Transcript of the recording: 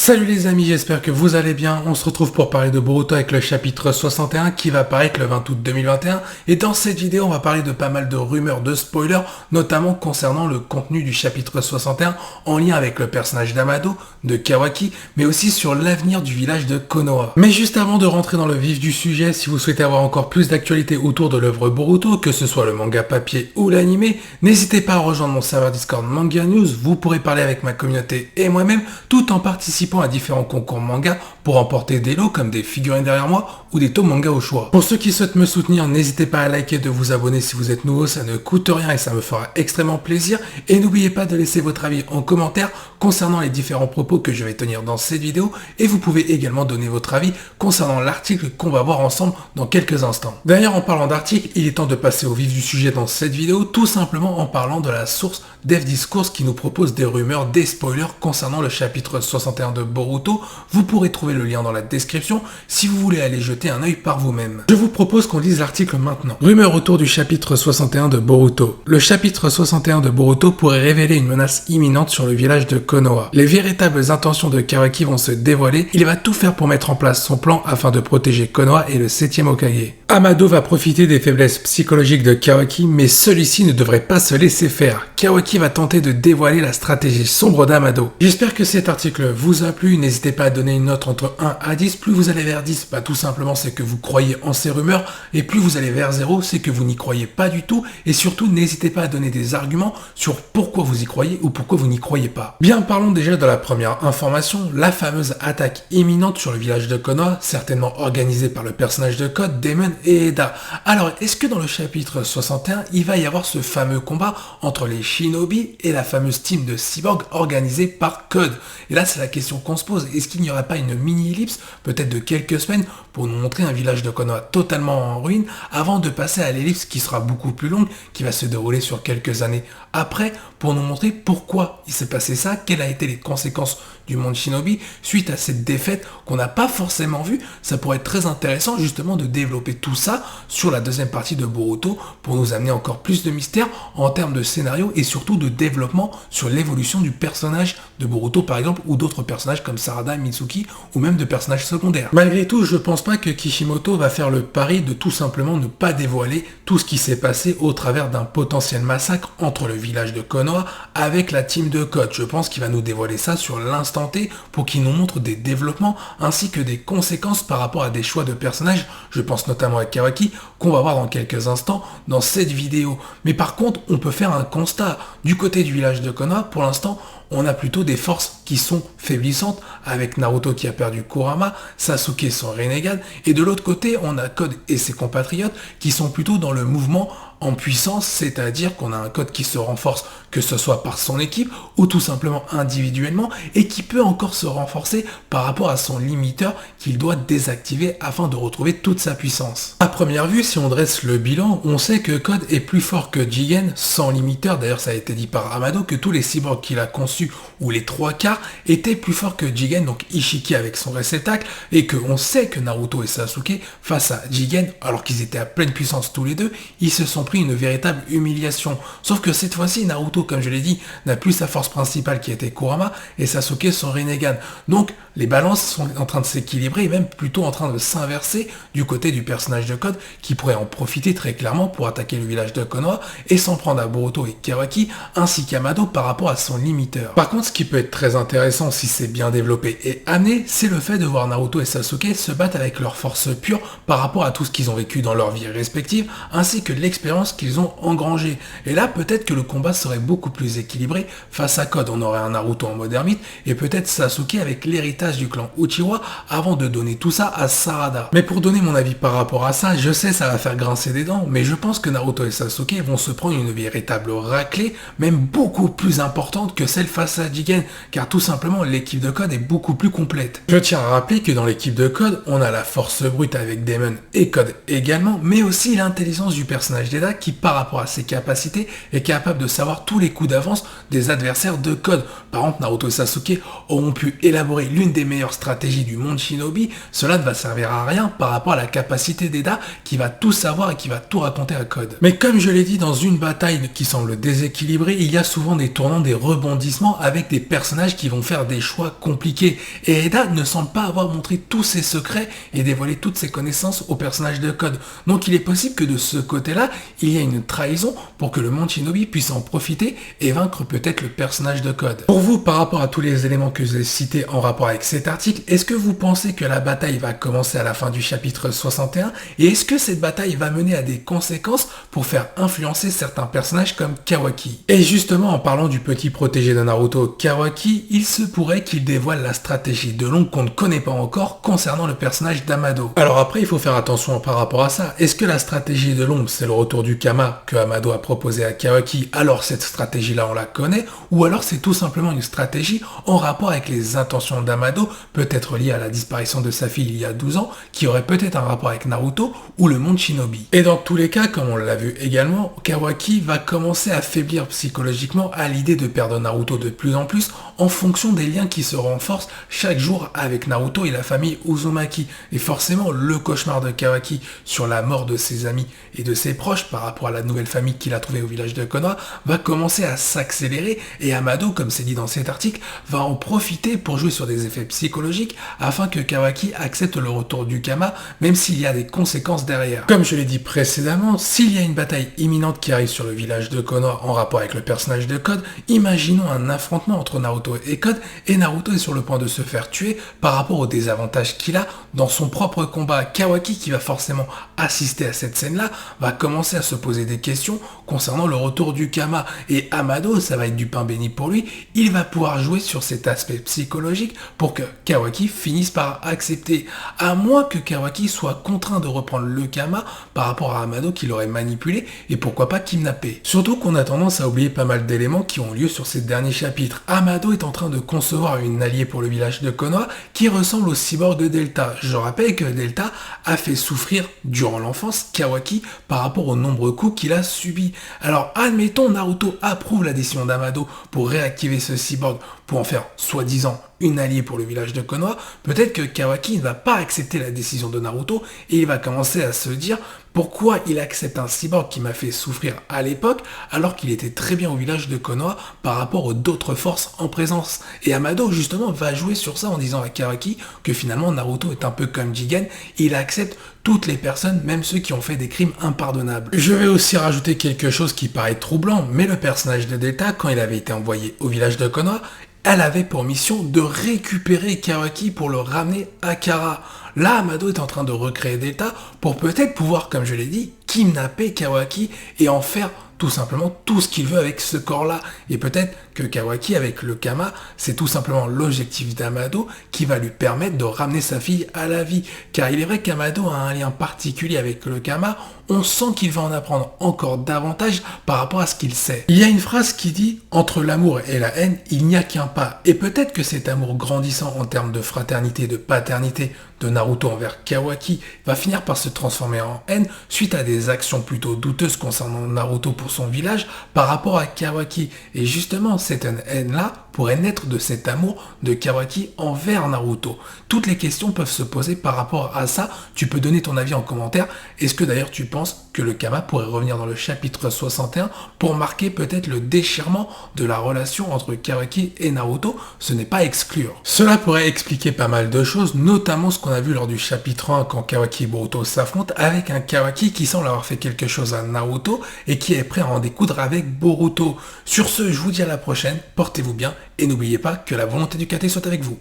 Salut les amis, j'espère que vous allez bien. On se retrouve pour parler de Boruto avec le chapitre 61 qui va apparaître le 20 août 2021. Et dans cette vidéo, on va parler de pas mal de rumeurs, de spoilers, notamment concernant le contenu du chapitre 61 en lien avec le personnage d'Amado, de Kawaki, mais aussi sur l'avenir du village de Konoha. Mais juste avant de rentrer dans le vif du sujet, si vous souhaitez avoir encore plus d'actualité autour de l'œuvre Boruto, que ce soit le manga papier ou l'animé, n'hésitez pas à rejoindre mon serveur Discord Manga News. Vous pourrez parler avec ma communauté et moi-même tout en participant à différents concours manga pour remporter des lots comme des figurines derrière moi ou des tomes manga au choix. Pour ceux qui souhaitent me soutenir, n'hésitez pas à liker et de vous abonner si vous êtes nouveau, ça ne coûte rien et ça me fera extrêmement plaisir. Et n'oubliez pas de laisser votre avis en commentaire concernant les différents propos que je vais tenir dans cette vidéo et vous pouvez également donner votre avis concernant l'article qu'on va voir ensemble dans quelques instants. D'ailleurs, en parlant d'article, il est temps de passer au vif du sujet dans cette vidéo, tout simplement en parlant de la source Dev Discourse qui nous propose des rumeurs, des spoilers concernant le chapitre 61 de Boruto. Vous pourrez trouver le lien dans la description si vous voulez aller jeter un œil par vous-même. Je vous propose qu'on lise l'article maintenant. Rumeur autour du chapitre 61 de Boruto. Le chapitre 61 de Boruto pourrait révéler une menace imminente sur le village de Konoha. Les véritables intentions de Kawaki vont se dévoiler. Il va tout faire pour mettre en place son plan afin de protéger Konoha et le 7e Hokage. Amado va profiter des faiblesses psychologiques de Kawaki, mais celui-ci ne devrait pas se laisser faire. Kawaki va tenter de dévoiler la stratégie sombre d'Amado. J'espère que cet article vous a plu. N'hésitez pas à donner une note entre 1 à 10. Plus vous allez vers 10, tout simplement c'est que vous croyez en ces rumeurs. Et plus vous allez vers 0, c'est que vous n'y croyez pas du tout. Et surtout, n'hésitez pas à donner des arguments sur pourquoi vous y croyez ou pourquoi vous n'y croyez pas. Bien, parlons déjà de la première information, la fameuse attaque imminente sur le village de Konoha, certainement organisée par le personnage de Code, Damon et Eda. Alors, est-ce que dans le chapitre 61, il va y avoir ce fameux combat entre les shinobi et la fameuse team de cyborg organisée par Code? Et là, c'est la question qu'on se pose. Est-ce qu'il n'y aurait pas une mini-ellipse, peut-être de quelques semaines, pour nous montrer un village de Konoha totalement en ruine, avant de passer à l'ellipse qui sera beaucoup plus longue, qui va se dérouler sur quelques années après, pour nous montrer pourquoi il s'est passé ça, quelles ont été les conséquences du monde shinobi suite à cette défaite qu'on n'a pas forcément vue. Ça pourrait être très intéressant justement de développer tout ça sur la deuxième partie de Boruto pour nous amener encore plus de mystère en termes de scénario et surtout de développement sur l'évolution du personnage de Boruto par exemple ou d'autres personnages comme Sarada, Mitsuki ou même de personnages secondaires. Malgré tout, je pense pas que Kishimoto va faire le pari de tout simplement ne pas dévoiler tout ce qui s'est passé au travers d'un potentiel massacre entre le village de Konoha avec la team de Code. Je pense qu'il va nous dévoiler ça sur l'instant T pour qu'il nous montre des développements ainsi que des conséquences par rapport à des choix de personnages, je pense notamment à Kawaki, qu'on va voir dans quelques instants dans cette vidéo. Mais par contre, on peut faire un constat. Du côté du village de Konoha, pour l'instant, on a plutôt des forces qui sont faiblissantes, avec Naruto qui a perdu Kurama, Sasuke son renégade, et de l'autre côté, on a Code et ses compatriotes qui sont plutôt dans le mouvement en puissance, c'est-à-dire qu'on a un Code qui se renforce, que ce soit par son équipe ou tout simplement individuellement, et qui peut encore se renforcer par rapport à son limiteur qu'il doit désactiver afin de retrouver toute sa puissance. À première vue, si on dresse le bilan, on sait que Code est plus fort que Jigen sans limiteur, d'ailleurs ça a été dit par Amado, que tous les cyborgs qu'il a conçus, ou les 3/4, étaient plus forts que Jigen, donc Ishiki avec son réceptacle, et qu'on sait que Naruto et Sasuke, face à Jigen, alors qu'ils étaient à pleine puissance tous les deux, ils se sont pris une véritable humiliation. Sauf que cette fois-ci, Naruto, comme je l'ai dit, n'a plus sa force principale qui était Kurama, et Sasuke son renégade. Donc, les balances sont en train de s'équilibrer, et même plutôt en train de s'inverser du côté du personnage de Code, qui pourrait en profiter très clairement pour attaquer le village de Konoha, et s'en prendre à Boruto et Kawaki, ainsi qu'Amado par rapport à son limiteur. Par contre, ce qui peut être très intéressant si c'est bien développé et amené, c'est le fait de voir Naruto et Sasuke se battre avec leur force pure par rapport à tout ce qu'ils ont vécu dans leur vie respective, ainsi que l'expérience qu'ils ont engrangée. Et là, peut-être que le combat serait beaucoup plus équilibré. Face à Code, on aurait un Naruto en mode ermite, et peut-être Sasuke avec l'héritage du clan Uchiwa, avant de donner tout ça à Sarada. Mais pour donner mon avis par rapport à ça, je sais ça va faire grincer des dents, mais je pense que Naruto et Sasuke vont se prendre une véritable raclée, même beaucoup plus importante que celle face à Jigen, car tout simplement l'équipe de Code est beaucoup plus complète. Je tiens à rappeler que dans l'équipe de Code, on a la force brute avec Damon et Code également, mais aussi l'intelligence du personnage d'Eda qui par rapport à ses capacités est capable de savoir tous les coups d'avance des adversaires de Code. Par exemple, Naruto et Sasuke auront pu élaborer l'une des meilleures stratégies du monde shinobi, cela ne va servir à rien par rapport à la capacité d'Eda qui va tout savoir et qui va tout raconter à Code. Mais comme je l'ai dit, dans une bataille qui semble déséquilibrée, il y a souvent des tournants, des rebondissements malheureusement avec des personnages qui vont faire des choix compliqués. Et Eda ne semble pas avoir montré tous ses secrets et dévoilé toutes ses connaissances au personnage de Code. Donc il est possible que de ce côté-là, il y a une trahison pour que le monde Shinobi puisse en profiter et vaincre peut-être le personnage de Code. Pour vous, par rapport à tous les éléments que j'ai cités en rapport avec cet article, est-ce que vous pensez que la bataille va commencer à la fin du chapitre 61 et est-ce que cette bataille va mener à des conséquences pour faire influencer certains personnages comme Kawaki? Et justement, en parlant du petit protégé de Naruto, Kawaki, il se pourrait qu'il dévoile la stratégie de l'ombre qu'on ne connaît pas encore concernant le personnage d'Amado. Alors après, il faut faire attention par rapport à ça. Est-ce que la stratégie de l'ombre, c'est le retour du Kama que Amado a proposé à Kawaki, alors cette stratégie-là, on la connaît, ou alors c'est tout simplement une stratégie en rapport avec les intentions d'Amado, peut-être liée à la disparition de sa fille il y a 12 ans, qui aurait peut-être un rapport avec Naruto ou le monde Shinobi. Et dans tous les cas, comme on l'a vu également, Kawaki va commencer à faiblir psychologiquement à l'idée de perdre Naruto de plus en plus en fonction des liens qui se renforcent chaque jour avec Naruto et la famille Uzumaki. Et forcément, le cauchemar de Kawaki sur la mort de ses amis et de ses proches par rapport à la nouvelle famille qu'il a trouvée au village de Konoha va commencer à s'accélérer et Amado, comme c'est dit dans cet article, va en profiter pour jouer sur des effets psychologiques afin que Kawaki accepte le retour du Kama, même s'il y a des conséquences derrière. Comme je l'ai dit précédemment, s'il y a une bataille imminente qui arrive sur le village de Konoha en rapport avec le personnage de Code, imaginons un affrontement entre Naruto et Code, et Naruto est sur le point de se faire tuer par rapport aux désavantages qu'il a dans son propre combat. Kawaki, qui va forcément assister à cette scène-là, va commencer à se poser des questions concernant le retour du Kama, et Amado, ça va être du pain béni pour lui, il va pouvoir jouer sur cet aspect psychologique pour que Kawaki finisse par accepter, à moins que Kawaki soit contraint de reprendre le Kama par rapport à Amado qui l'aurait manipulé et pourquoi pas kidnappé. Surtout qu'on a tendance à oublier pas mal d'éléments qui ont lieu sur ces derniers chapitres. Amado est en train de concevoir une alliée pour le village de Konoha qui ressemble au cyborg de Delta. Je rappelle que Delta a fait souffrir durant l'enfance Kawaki par rapport aux nombreux coups qu'il a subis. Alors admettons Naruto approuve la décision d'Amado pour réactiver ce cyborg pour en faire soi-disant une alliée pour le village de Konoha, peut-être que Kawaki ne va pas accepter la décision de Naruto et il va commencer à se dire pourquoi il accepte un cyborg qui m'a fait souffrir à l'époque alors qu'il était très bien au village de Konoha par rapport aux d'autres forces en présence. Et Amado justement va jouer sur ça en disant à Kawaki que finalement Naruto est un peu comme Jigen, il accepte toutes les personnes, même ceux qui ont fait des crimes impardonnables. Je vais aussi rajouter quelque chose qui paraît troublant, mais le personnage de Delta, quand il avait été envoyé au village de Konoha, elle avait pour mission de récupérer Kawaki pour le ramener à Kara. Là, Amado est en train de recréer Delta pour peut-être pouvoir, comme je l'ai dit, kidnapper Kawaki et en faire tout simplement tout ce qu'il veut avec ce corps-là. Et peut-être que Kawaki, avec le Kama, c'est tout simplement l'objectif d'Amado qui va lui permettre de ramener sa fille à la vie. Car il est vrai qu'Amado a un lien particulier avec le Kama, on sent qu'il va en apprendre encore davantage par rapport à ce qu'il sait. Il y a une phrase qui dit « Entre l'amour et la haine, il n'y a qu'un pas ». Et peut-être que cet amour grandissant en termes de fraternité, de paternité de Naruto envers Kawaki va finir par se transformer en haine suite à des actions plutôt douteuses concernant Naruto pour son village par rapport à Kawaki. Et justement, cette haine-là pourrait naître de cet amour de Kawaki envers Naruto. Toutes les questions peuvent se poser par rapport à ça. Tu peux donner ton avis en commentaire. Est-ce que d'ailleurs tu penses que le Kama pourrait revenir dans le chapitre 61 pour marquer peut-être le déchirement de la relation entre Kawaki et Naruto? Ce n'est pas à exclure. Cela pourrait expliquer pas mal de choses, notamment ce qu'on a vu lors du chapitre 1 quand Kawaki et Boruto s'affrontent, avec un Kawaki qui semble avoir fait quelque chose à Naruto et qui est prêt à en découdre avec Boruto. Sur ce, je vous dis à la prochaine, portez-vous bien et n'oubliez pas que la volonté du kate soit avec vous.